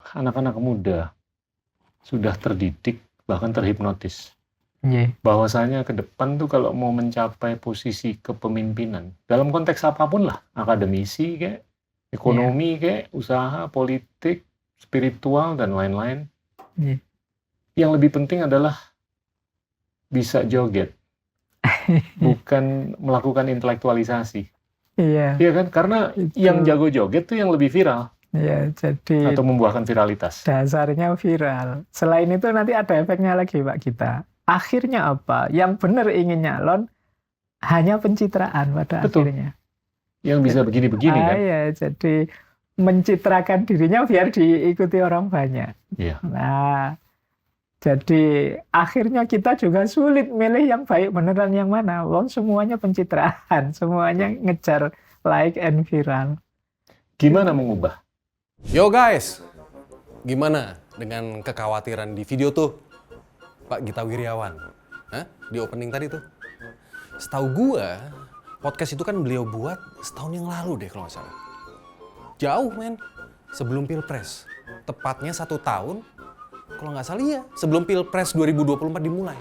anak-anak muda sudah terdidik, bahkan terhipnotis. Iya. Bahwasanya ke depan tuh kalau mau mencapai posisi kepemimpinan, dalam konteks apapun lah, akademisi kayak, ekonomi kayak, usaha, politik, spiritual, dan lain-lain. Iya. Yang lebih penting adalah bisa joget, bukan melakukan intelektualisasi. Iya. Iya kan? Karena Itu. yang jago joget tuh yang lebih viral. Iya, jadi Atau membuahkan viralitas. dasarnya viral. Selain itu nanti ada efeknya lagi Pak Gita. Akhirnya apa? Yang benar ingin nyalon hanya pencitraan pada Betul. akhirnya. Yang bisa begini-begini kan? Iya, jadi mencitrakan dirinya biar diikuti orang banyak. Iya. Nah, jadi akhirnya kita juga sulit milih yang baik beneran yang mana. Wong semuanya pencitraan, semuanya ngejar like and viral. Gimana mengubah? Yo guys, gimana dengan kekhawatiran di video tuh Pak Gita Wirjawan? Hah? Di opening tadi tuh. Setahu gua, podcast itu kan beliau buat setahun yang lalu deh kalau nggak salah. Jauh men, sebelum Pilpres. Tepatnya 1 tahun, kalau nggak salah ya, sebelum Pilpres 2024 dimulai.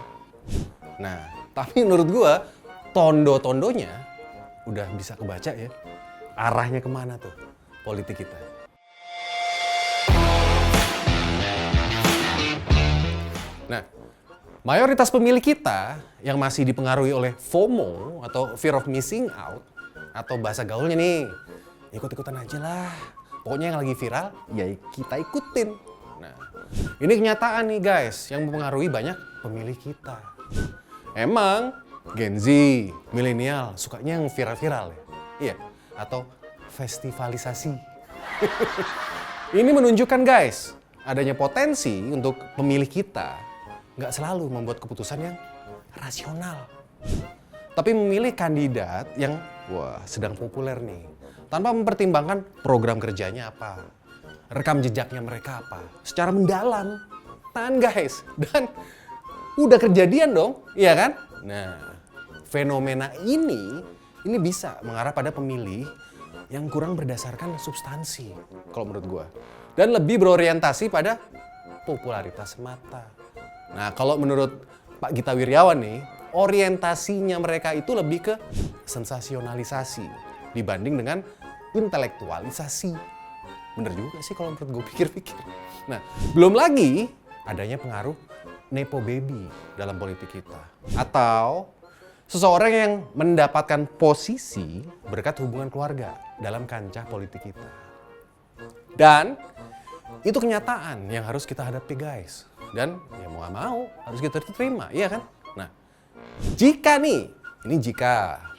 Nah, tapi menurut gua, tondo-tondonya udah bisa kebaca ya. Arahnya kemana tuh politik kita. Nah, mayoritas pemilih kita yang masih dipengaruhi oleh FOMO atau Fear of Missing Out, atau bahasa gaulnya nih, ikut-ikutan aja lah. Pokoknya yang lagi viral, ya kita ikutin. Nah, ini kenyataan nih guys, yang mempengaruhi banyak pemilih kita. Emang Gen Z, milenial, sukanya yang viral-viral ya? Iya, atau festivalisasi. Ini menunjukkan guys, adanya potensi untuk pemilih kita nggak selalu membuat keputusan yang rasional. Tapi memilih kandidat yang sedang populer nih. Tanpa mempertimbangkan program kerjanya apa. Rekam jejaknya mereka apa. Secara mendalam. Tahan guys. Dan udah kejadian dong. Iya kan? Nah, fenomena ini bisa mengarah pada pemilih yang kurang berdasarkan substansi. Kalau menurut gua. Dan lebih berorientasi pada popularitas semata. Nah, kalau menurut Pak Gita Wirjawan nih, orientasinya mereka itu lebih ke sensasionalisasi dibanding dengan intelektualisasi. Bener juga sih kalau menurut gue pikir-pikir. Nah, belum lagi adanya pengaruh nepo baby dalam politik kita. Atau seseorang yang mendapatkan posisi berkat hubungan keluarga dalam kancah politik kita. Dan itu kenyataan yang harus kita hadapi guys. Dan ya mau gak mau harus kita terima, iya kan? Nah, jika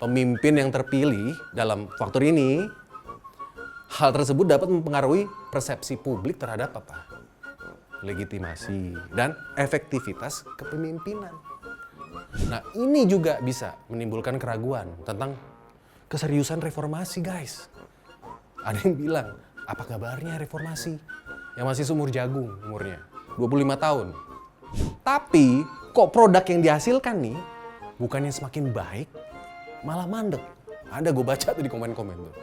pemimpin yang terpilih dalam faktor ini, hal tersebut dapat mempengaruhi persepsi publik terhadap apa? Legitimasi dan efektivitas kepemimpinan. Nah, ini juga bisa menimbulkan keraguan tentang keseriusan reformasi guys. Ada yang bilang, apa kabarnya reformasi? Yang masih seumur jagung umurnya. 25 tahun. Tapi kok produk yang dihasilkan nih bukannya semakin baik, malah mandek. Ada gue baca tuh di komen-komen tuh.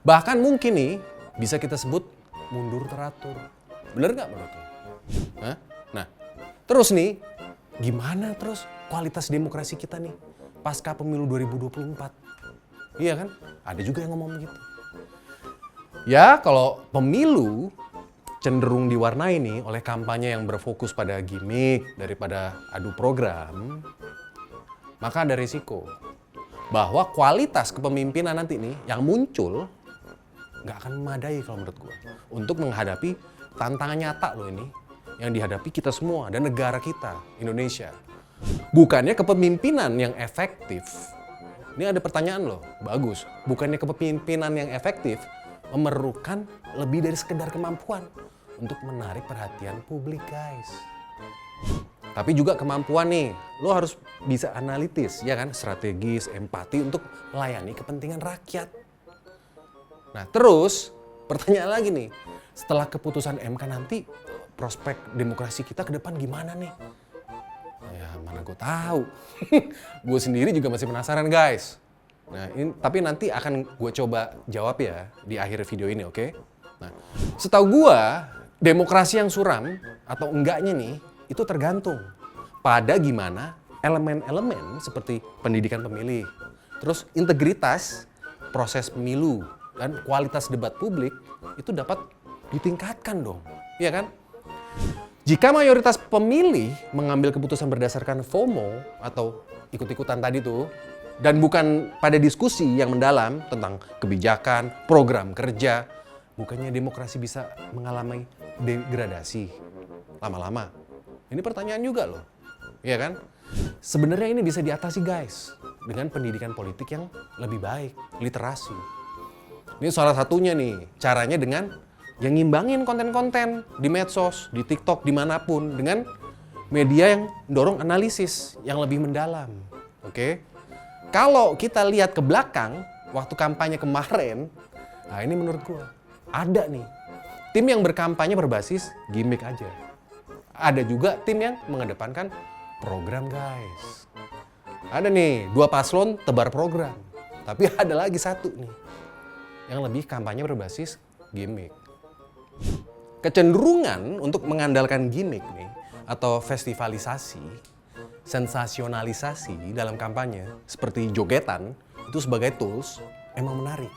Bahkan mungkin nih bisa kita sebut mundur teratur. Bener nggak menurut lo? Hah? Nah, terus nih gimana terus kualitas demokrasi kita nih pasca pemilu 2024? Iya kan? Ada juga yang ngomong begitu. Ya kalau pemilu cenderung diwarnai nih oleh kampanye yang berfokus pada gimmick daripada adu program, maka ada risiko bahwa kualitas kepemimpinan nanti nih yang muncul nggak akan memadai kalau menurut gue untuk menghadapi tantangan nyata loh ini yang dihadapi kita semua dan negara kita, Indonesia. Bukannya kepemimpinan yang efektif. Ini ada pertanyaan loh, bagus. Bukannya kepemimpinan yang efektif memerlukan lebih dari sekedar kemampuan untuk menarik perhatian publik guys. Tapi juga kemampuan nih, lo harus bisa analitis, ya kan? Strategis, empati untuk melayani kepentingan rakyat. Nah terus, pertanyaan lagi nih, setelah keputusan MK nanti, prospek demokrasi kita ke depan gimana nih? Ya mana gue tahu. Gue sendiri juga masih penasaran guys. Nah, tapi nanti akan gue coba jawab ya di akhir video ini, oke? Nah, setahu gue, demokrasi yang suram atau enggaknya nih, itu tergantung pada gimana elemen-elemen seperti pendidikan pemilih, terus integritas proses pemilu, dan kualitas debat publik itu dapat ditingkatkan dong, iya kan? Jika mayoritas pemilih mengambil keputusan berdasarkan FOMO atau ikut-ikutan tadi tuh, dan bukan pada diskusi yang mendalam tentang kebijakan, program kerja, bukannya demokrasi bisa mengalami degradasi lama-lama? Ini pertanyaan juga loh, iya kan? Sebenarnya ini bisa diatasi guys, dengan pendidikan politik yang lebih baik, literasi. Ini salah satunya nih, caranya dengan yang ngimbangin konten-konten di medsos, di TikTok, dimanapun, dengan media yang dorong analisis yang lebih mendalam. Oke? Kalau kita lihat ke belakang, waktu kampanye kemarin, nah ini menurut gua, ada nih, tim yang berkampanye berbasis gimmick aja. Ada juga tim yang mengedepankan program guys. Ada nih, 2 paslon tebar program. Tapi ada lagi satu nih, yang lebih kampanye berbasis gimmick. Kecenderungan untuk mengandalkan gimmick nih, atau festivalisasi, sensasionalisasi dalam kampanye, seperti jogetan, itu sebagai tools, emang menarik.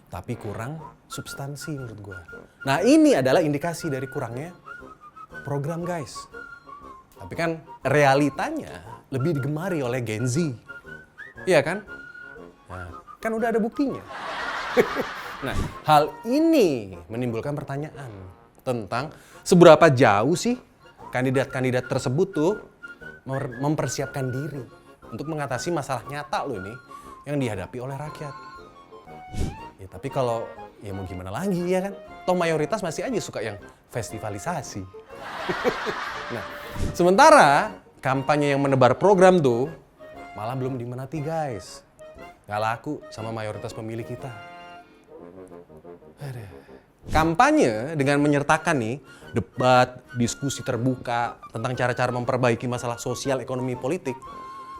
Tapi kurang substansi menurut gue. Nah ini adalah indikasi dari kurangnya program guys. Tapi kan realitanya lebih digemari oleh Gen Z. Iya kan? Nah, kan udah ada buktinya. Nah, hal ini menimbulkan pertanyaan tentang seberapa jauh sih kandidat-kandidat tersebut tuh mempersiapkan diri untuk mengatasi masalah nyata loh ini yang dihadapi oleh rakyat. Ya tapi kalau ya mau gimana lagi ya kan? Toh mayoritas masih aja suka yang festivalisasi. Nah, sementara kampanye yang menebar program tuh malah belum dimenati guys. Gak laku sama mayoritas pemilih kita. Kampanye dengan menyertakan nih debat, diskusi terbuka tentang cara-cara memperbaiki masalah sosial, ekonomi, politik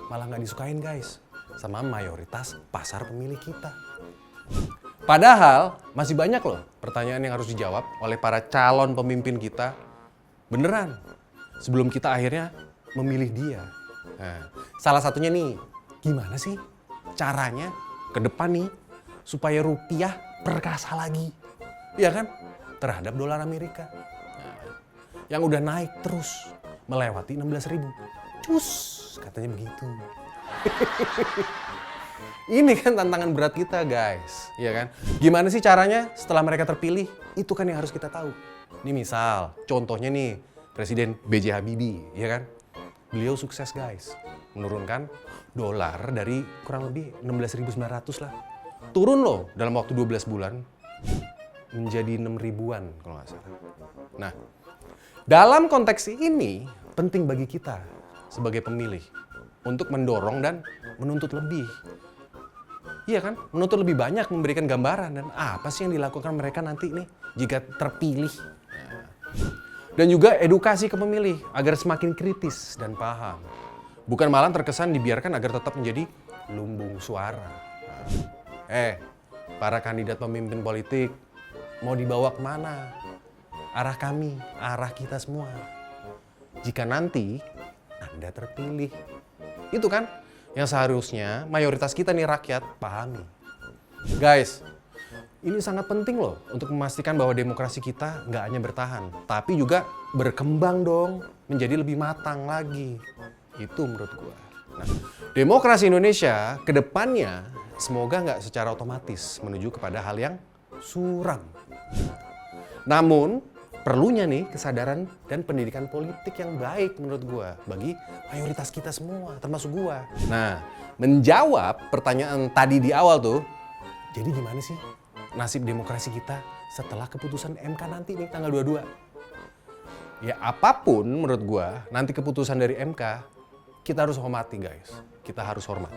malah nggak disukain guys sama mayoritas pasar pemilih kita. Padahal masih banyak loh pertanyaan yang harus dijawab oleh para calon pemimpin kita beneran sebelum kita akhirnya memilih dia. Nah, salah satunya nih, gimana sih caranya ke depan nih supaya rupiah perkasa lagi, iya kan, terhadap dolar Amerika. Nah, yang udah naik terus melewati 16.000. Cus, katanya begitu. Ini kan tantangan berat kita guys, iya kan. Gimana sih caranya setelah mereka terpilih? Itu kan yang harus kita tahu. Ini misal, contohnya nih Presiden B.J. Habibie, iya kan. Beliau sukses guys, menurunkan dolar dari kurang lebih 16.900 lah. Turun loh dalam waktu 12 bulan menjadi 6.000-an kalau nggak salah. Nah, dalam konteks ini penting bagi kita sebagai pemilih untuk mendorong dan menuntut lebih. Iya kan? Menuntut lebih banyak, memberikan gambaran dan apa sih yang dilakukan mereka nanti nih jika terpilih. Nah, dan juga edukasi ke pemilih agar semakin kritis dan paham. Bukan malah terkesan dibiarkan agar tetap menjadi lumbung suara. Nah, para kandidat pemimpin politik, mau dibawa kemana? Arah kami, arah kita semua. Jika nanti Anda terpilih. Itu kan yang seharusnya mayoritas kita nih rakyat pahami. Guys, ini sangat penting loh untuk memastikan bahwa demokrasi kita nggak hanya bertahan, tapi juga berkembang dong, menjadi lebih matang lagi. Itu menurut gua. Nah, demokrasi Indonesia ke depannya semoga nggak secara otomatis menuju kepada hal yang suram. Namun, perlunya nih kesadaran dan pendidikan politik yang baik menurut gua bagi mayoritas kita semua, termasuk gua. Nah, menjawab pertanyaan tadi di awal tuh, jadi gimana sih nasib demokrasi kita setelah keputusan MK nanti nih tanggal 22? Ya apapun menurut gua, nanti keputusan dari MK, kita harus hormati guys. Kita harus hormat.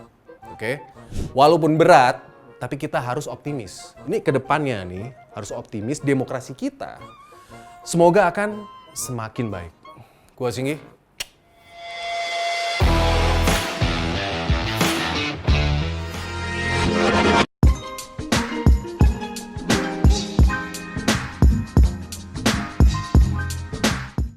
Oke? Walaupun berat, tapi kita harus optimis. Ini kedepannya nih, harus optimis demokrasi kita. Semoga akan semakin baik. Gua Singgi.